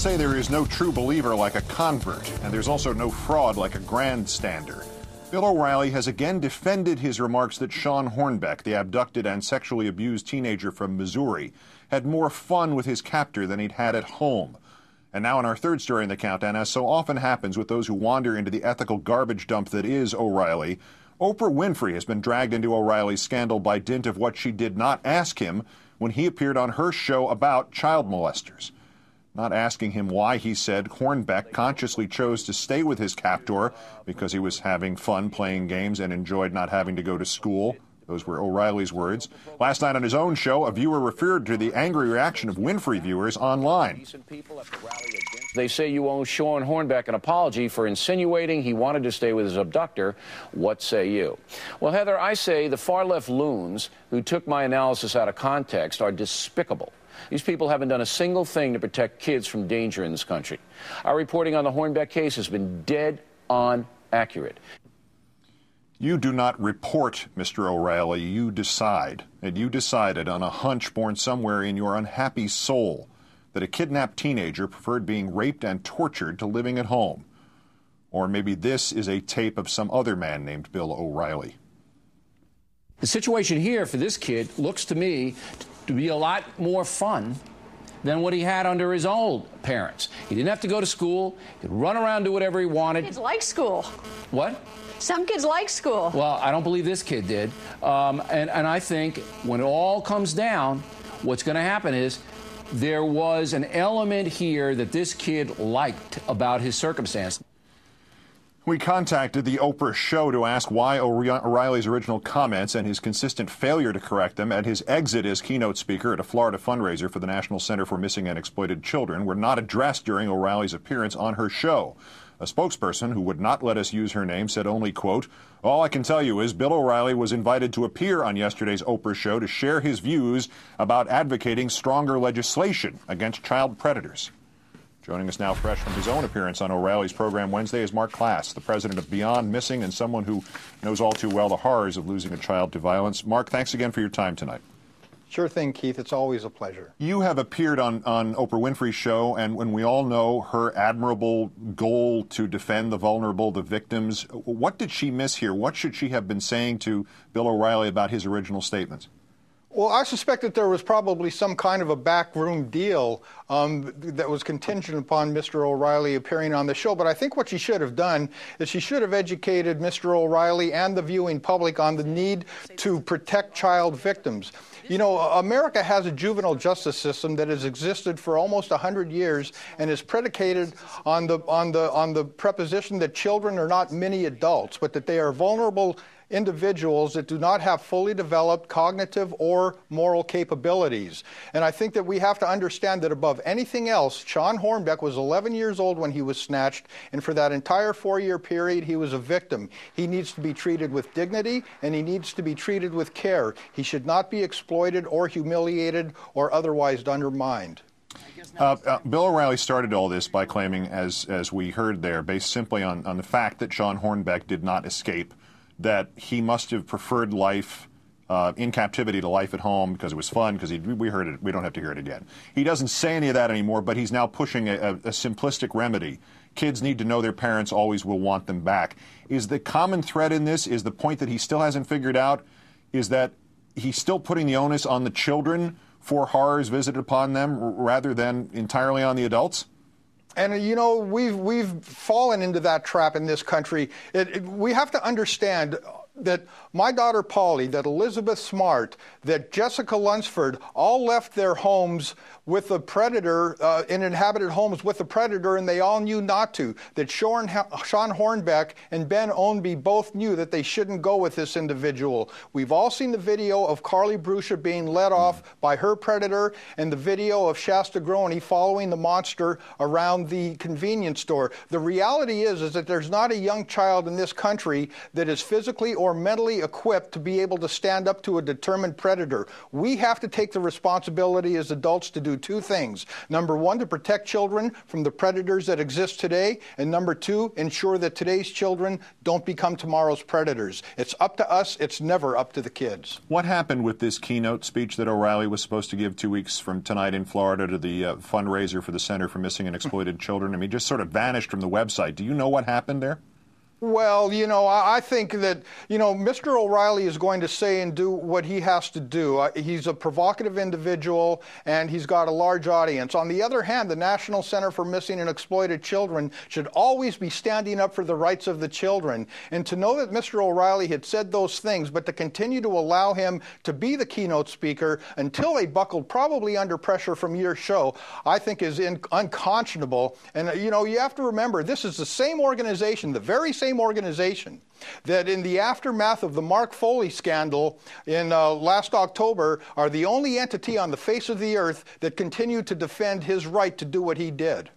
say there is no true believer like a convert, and there's also no fraud like a grandstander. Bill O'Reilly has again defended his remarks that Shawn Hornbeck, the abducted and sexually abused teenager from Missouri, had more fun with his captor than he'd had at home. And now in our third story in the countdown, as so often happens with those who wander into the ethical garbage dump that is O'Reilly, Oprah Winfrey has been dragged into O'Reilly's scandal by dint of what she did not ask him when he appeared on her show about child molesters. Not asking him why he said Hornbeck consciously chose to stay with his captor because he was having fun playing games and enjoyed not having to go to school. Those were O'Reilly's words. Last night on his own show, a viewer referred to the angry reaction of Winfrey viewers online. They say you owe Shawn Hornbeck an apology for insinuating he wanted to stay with his abductor. What say you? Well, Heather, I say the far-left loons who took my analysis out of context are despicable. These people haven't done a single thing to protect kids from danger in this country. Our reporting on the Hornbeck case has been dead on accurate. You do not report, Mr. O'Reilly. You decide. And you decided on a hunch born somewhere in your unhappy soul that a kidnapped teenager preferred being raped and tortured to living at home. Or maybe this is a tape of some other man named Bill O'Reilly. The situation here for this kid looks to me to be a lot more fun than what he had under his old parents. He didn't have to go to school. He could run around, do whatever he wanted. Kids like school. What? Some kids like school. Well, I don't believe this kid did. And I think when it all comes down, what's going to happen is there was an element here that this kid liked about his circumstance. We contacted the Oprah show to ask why O'Reilly's original comments and his consistent failure to correct them at his exit as keynote speaker at a Florida fundraiser for the National Center for Missing and Exploited Children were not addressed during O'Reilly's appearance on her show. A spokesperson who would not let us use her name said only, quote, "All I can tell you is Bill O'Reilly was invited to appear on yesterday's Oprah show to share his views about advocating stronger legislation against child predators." Joining us now fresh from his own appearance on O'Reilly's program Wednesday is Mark Klass, the president of Beyond Missing and someone who knows all too well the horrors of losing a child to violence. Mark, thanks again for your time tonight. Sure thing, Keith. It's always a pleasure. You have appeared on Oprah Winfrey's show, and when we all know her admirable goal to defend the vulnerable, the victims, what did she miss here? What should she have been saying to Bill O'Reilly about his original statements? Well, I suspect that there was probably some kind of a backroom deal that was contingent upon Mr. O'Reilly appearing on the show. But I think what she should have done is she should have educated Mr. O'Reilly and the viewing public on the need to protect child victims. You know, America has a juvenile justice system that has existed for almost 100 years and is predicated on the preposition that children are not mini adults, but that they are vulnerable individuals that do not have fully developed cognitive or moral capabilities. And I think that we have to understand that above anything else, Shawn Hornbeck was 11 years old when he was snatched, and for that entire 4-year period, he was a victim. He needs to be treated with dignity, and he needs to be treated with care. He should not be exploited or humiliated or otherwise undermined. Bill O'Reilly started all this by claiming, as we heard there, based simply on the fact that Shawn Hornbeck did not escape, that he must have preferred life in captivity to life at home because it was fun, because we heard it. We don't have to hear it again. He doesn't say any of that anymore, but he's now pushing a simplistic remedy. Kids need to know their parents always will want them back. Is the common thread in this, is the point that he still hasn't figured out, is that he's still putting the onus on the children for horrors visited upon them rather than entirely on the adults? And, you know, we've fallen into that trap in this country. We have to understand that my daughter Polly, that Elizabeth Smart, that Jessica Lunsford all left their homes with a predator, in inhabited homes with a predator, and they all knew not to. That Shawn Hornbeck and Ben Ownby both knew that they shouldn't go with this individual. We've all seen the video of Carly Bruscia being led off by her predator and the video of Shasta Groney following the monster around the convenience store. The reality is that there's not a young child in this country that is physically or mentally equipped to be able to stand up to a determined predator. We have to take the responsibility as adults to do two things. Number one, to protect children from the predators that exist today, and number two, ensure that today's children don't become tomorrow's predators. It's up to us. It's never up to the kids. What happened with this keynote speech that O'Reilly was supposed to give 2 weeks from tonight in Florida to the fundraiser for the Center for Missing and Exploited Children? I mean, just sort of vanished from the website. Do you know what happened there? Well, I think that, Mr. O'Reilly is going to say and do what he has to do. He's a provocative individual, and he's got a large audience. On the other hand, the National Center for Missing and Exploited Children should always be standing up for the rights of the children. And to know that Mr. O'Reilly had said those things, but to continue to allow him to be the keynote speaker until they buckled, probably under pressure from your show, I think is unconscionable. And, you have to remember, this is the same organization, the very same organization that in the aftermath of the Mark Foley scandal in last October are the only entity on the face of the earth that continued to defend his right to do what he did.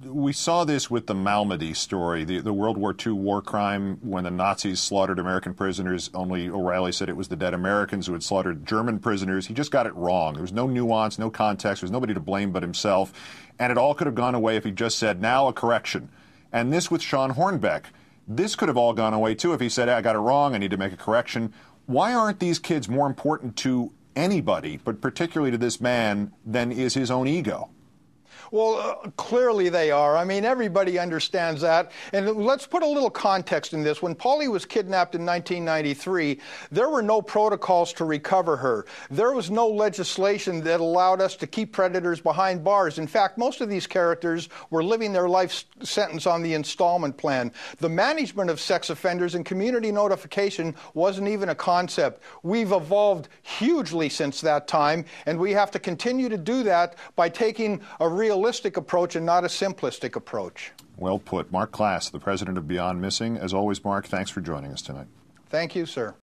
We saw this with the Malmedy story, the World War II war crime when the Nazis slaughtered American prisoners. Only O'Reilly said it was the dead Americans who had slaughtered German prisoners. He just got it wrong. There was no nuance, no context. There was nobody to blame but himself. And it all could have gone away if he just said, now a correction. And this with Shawn Hornbeck, this could have all gone away too if he said, hey, I got it wrong, I need to make a correction. Why aren't these kids more important to anybody, but particularly to this man, than is his own ego? Well, clearly they are. I mean, everybody understands that. And let's put a little context in this. When Polly was kidnapped in 1993, there were no protocols to recover her. There was no legislation that allowed us to keep predators behind bars. In fact, most of these characters were living their life sentence on the installment plan. The management of sex offenders and community notification wasn't even a concept. We've evolved hugely since that time, and we have to continue to do that by taking a realistic approach and not a simplistic approach. Well put. Mark Klass, the president of Beyond Missing. As always, Mark, thanks for joining us tonight. Thank you, sir.